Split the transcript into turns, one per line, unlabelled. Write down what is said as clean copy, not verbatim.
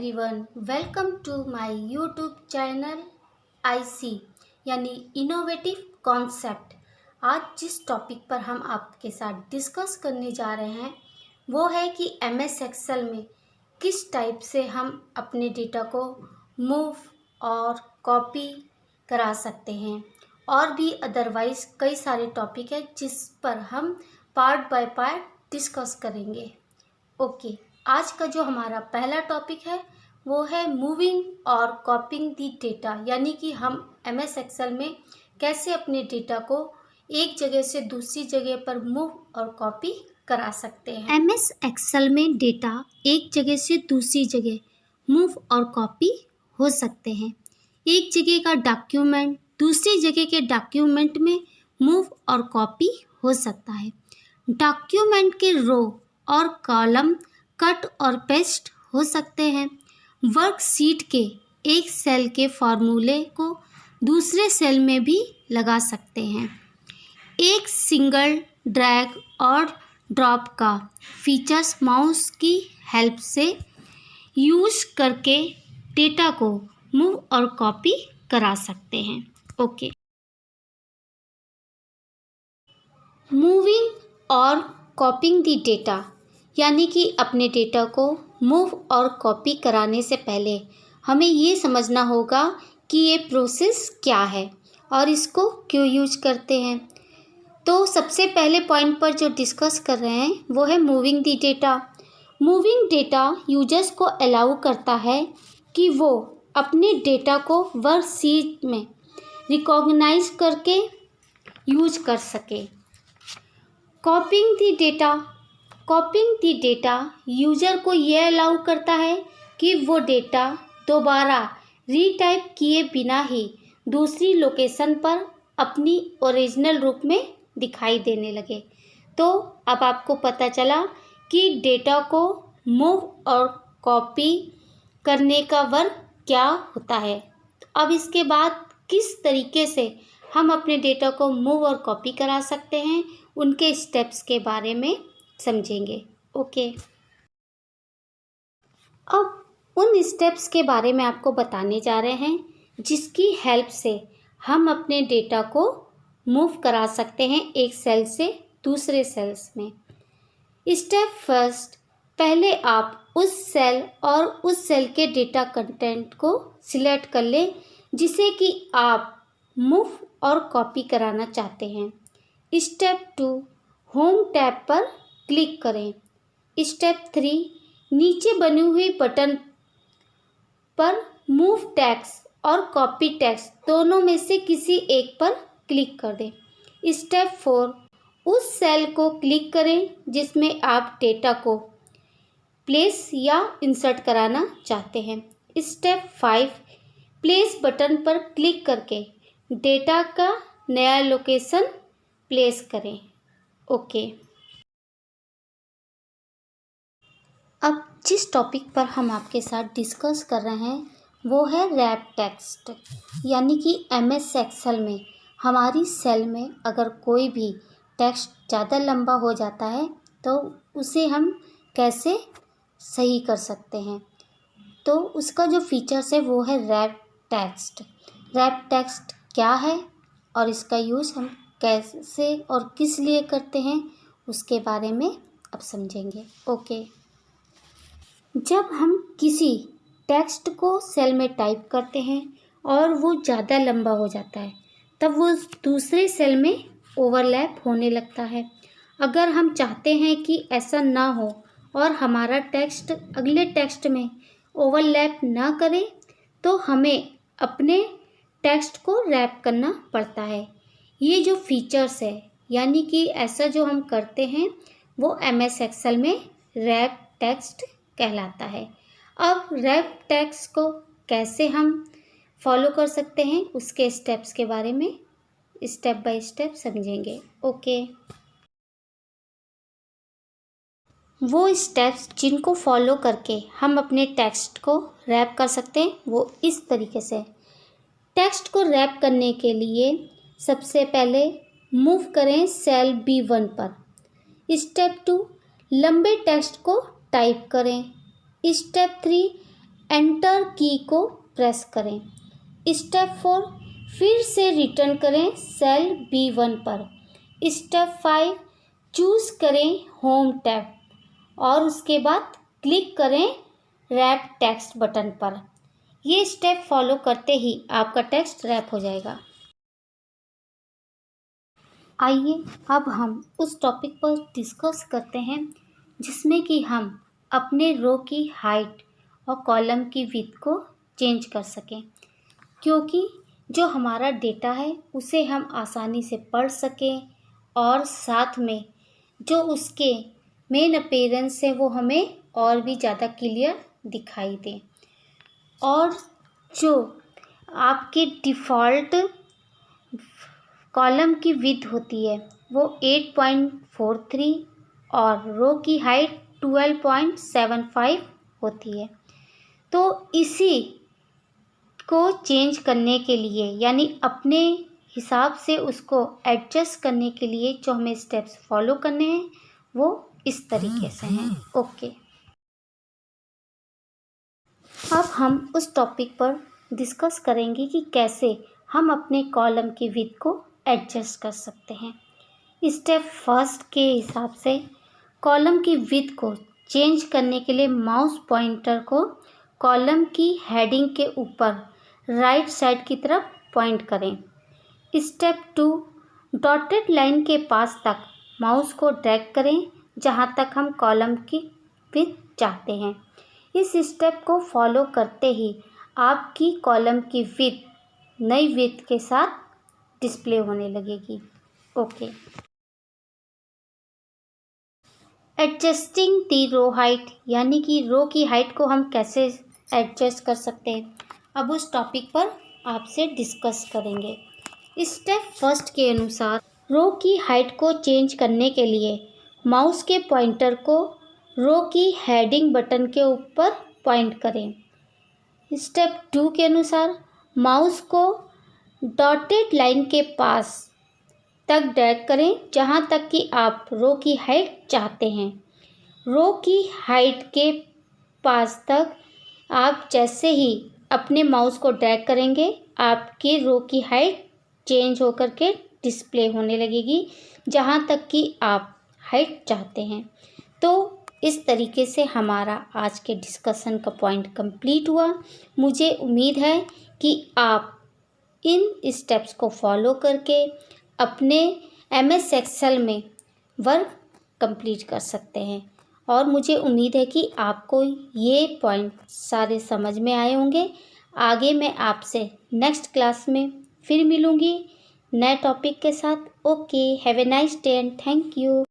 Everyone, welcome to my YouTube channel IC यानी innovative concept. आज जिस टॉपिक पर हम आपके साथ डिस्कस करने जा रहे हैं वो है कि एमएस एक्सेल में किस टाइप से हम अपने डेटा को मूव और कॉपी करा सकते हैं, और भी अदरवाइज कई सारे टॉपिक है जिस पर हम पार्ट बाय पार्ट डिस्कस करेंगे। ओके, आज का जो हमारा पहला टॉपिक है वो है मूविंग और कॉपिंग दी डेटा, यानी कि हम एमएस एक्सेल में कैसे अपने डेटा को एक जगह से दूसरी जगह पर मूव और कॉपी करा सकते हैं। एमएस एक्सेल में डेटा एक जगह से दूसरी जगह मूव और कॉपी हो सकते हैं। एक जगह का डॉक्यूमेंट दूसरी जगह के डॉक्यूमेंट में मूव और कॉपी हो सकता है। डॉक्यूमेंट के रो और कॉलम कट और पेस्ट हो सकते हैं। वर्कशीट के एक सेल के फॉर्मूले को दूसरे सेल में भी लगा सकते हैं। एक सिंगल ड्रैग और ड्रॉप का फीचर्स माउस की हेल्प से यूज करके डेटा को मूव और कॉपी करा सकते हैं। ओके, मूविंग और कॉपिंग दी डेटा यानी कि अपने डेटा को मूव और कॉपी कराने से पहले हमें ये समझना होगा कि ये प्रोसेस क्या है और इसको क्यों यूज करते हैं। तो सबसे पहले पॉइंट पर जो डिस्कस कर रहे हैं वो है मूविंग दी डेटा। मूविंग डेटा यूजर्स को अलाउ करता है कि वो अपने डेटा को वर्कशीट में रिकॉग्नाइज करके यूज कर सके। कॉपिंग दी डेटा यूज़र को ये अलाउ करता है कि वो डेटा दोबारा रीटाइप किए बिना ही दूसरी लोकेशन पर अपनी ओरिजिनल रूप में दिखाई देने लगे। तो अब आपको पता चला कि डेटा को मूव और कॉपी करने का वर्क क्या होता है। अब इसके बाद किस तरीके से हम अपने डेटा को मूव और कॉपी करा सकते हैं, उनके स्टेप्स के बारे में समझेंगे। ओके, अब उन स्टेप्स के बारे में आपको बताने जा रहे हैं जिसकी हेल्प से हम अपने डेटा को मूव करा सकते हैं एक सेल से दूसरे सेल्स में। स्टेप फर्स्ट, पहले आप उस सेल और उस सेल के डेटा कंटेंट को सिलेक्ट कर लें जिसे कि आप मूव और कॉपी कराना चाहते हैं। स्टेप 2, होम टैब पर क्लिक करें। स्टेप 3, नीचे बनी हुई बटन पर मूव टेक्स्ट और कॉपी टेक्स्ट दोनों में से किसी एक पर क्लिक कर दें। स्टेप 4, उस सेल को क्लिक करें जिसमें आप डेटा को प्लेस या इंसर्ट कराना चाहते हैं। स्टेप 5, प्लेस बटन पर क्लिक करके डेटा का नया लोकेशन प्लेस करें। ओके, अब जिस टॉपिक पर हम आपके साथ डिस्कस कर रहे हैं वो है रैप टेक्स्ट, यानी कि एमएस एक्सेल में हमारी सेल में अगर कोई भी टेक्स्ट ज़्यादा लंबा हो जाता है तो उसे हम कैसे सही कर सकते हैं। तो उसका जो फीचर्स है वो है रैप टेक्स्ट। रैप टेक्स्ट क्या है और इसका यूज़ हम कैसे और किस लिए करते हैं उसके बारे में अब समझेंगे। ओके, जब हम किसी टेक्स्ट को सेल में टाइप करते हैं और वो ज़्यादा लंबा हो जाता है तब वो दूसरे सेल में ओवरलैप होने लगता है। अगर हम चाहते हैं कि ऐसा ना हो और हमारा टेक्स्ट अगले टेक्स्ट में ओवरलैप ना करे तो हमें अपने टेक्स्ट को रैप करना पड़ता है। ये जो फीचर्स है यानी कि ऐसा जो हम करते हैं वो एमएस एक्सेल में रैप टेक्स्ट कहलाता है। अब रैप टेक्स्ट को कैसे हम फॉलो कर सकते हैं उसके स्टेप्स के बारे में स्टेप बाय स्टेप समझेंगे। ओके, वो स्टेप्स जिनको फॉलो करके हम अपने टेक्स्ट को रैप कर सकते हैं वो इस तरीके से। टेक्स्ट को रैप करने के लिए सबसे पहले मूव करें सेल B1 पर। स्टेप 2, लंबे टेक्स्ट को टाइप करें। स्टेप 3, एंटर की को प्रेस करें। स्टेप 4, फिर से रिटर्न करें सेल B1 पर। स्टेप 5, चूज़ करें होम टैब और उसके बाद क्लिक करें रैप टेक्स्ट बटन पर। ये स्टेप फॉलो करते ही आपका टेक्स्ट रैप हो जाएगा। आइए अब हम उस टॉपिक पर डिस्कस करते हैं जिसमें कि हम अपने रो की हाइट और कॉलम की विड्थ को चेंज कर सकें, क्योंकि जो हमारा डेटा है उसे हम आसानी से पढ़ सकें और साथ में जो उसके मेन अपीयरेंस है वो हमें और भी ज़्यादा क्लियर दिखाई दे। और जो आपकी डिफ़ॉल्ट कॉलम की विड्थ होती है वो 8.43 और रो की हाइट 12.75 होती है। तो इसी को चेंज करने के लिए यानी अपने हिसाब से उसको एडजस्ट करने के लिए जो हमें स्टेप्स फॉलो करने हैं वो इस तरीके से हैं। ओके, अब हम उस टॉपिक पर डिस्कस करेंगे कि कैसे हम अपने कॉलम की विड्थ को एडजस्ट कर सकते हैं। स्टेप फर्स्ट के हिसाब से कॉलम की विड्थ को चेंज करने के लिए माउस पॉइंटर को कॉलम की हेडिंग के ऊपर राइट साइड की तरफ पॉइंट करें। स्टेप 2, डॉटेड लाइन के पास तक माउस को ड्रैग करें जहां तक हम कॉलम की विड्थ चाहते हैं। इस स्टेप को फॉलो करते ही आपकी कॉलम की विड्थ नई विड्थ के साथ डिस्प्ले होने लगेगी। ओके, एडजस्टिंग दी रो हाइट यानी कि रो की हाइट को हम कैसे एडजस्ट कर सकते हैं, अब उस टॉपिक पर आपसे डिस्कस करेंगे। स्टेप फर्स्ट के अनुसार रो की हाइट को चेंज करने के लिए माउस के पॉइंटर को रो की हेडिंग बटन के ऊपर पॉइंट करें। स्टेप 2 के अनुसार माउस को डॉटेड लाइन के पास तक ड्रैग करें जहां तक कि आप रो की हाइट चाहते हैं। रो की हाइट के पास तक आप जैसे ही अपने माउस को ड्रैग करेंगे आपकी रो की हाइट चेंज होकर के डिस्प्ले होने लगेगी जहां तक कि आप हाइट चाहते हैं। तो इस तरीके से हमारा आज के डिस्कशन का पॉइंट कंप्लीट हुआ। मुझे उम्मीद है कि आप इन स्टेप्स को फॉलो करके अपने MS एक्सेल में वर्क कंप्लीट कर सकते हैं और मुझे उम्मीद है कि आपको ये पॉइंट सारे समझ में आए होंगे। आगे मैं आपसे नेक्स्ट क्लास में फिर मिलूँगी नए टॉपिक के साथ। Okay, have a nice day and thank you.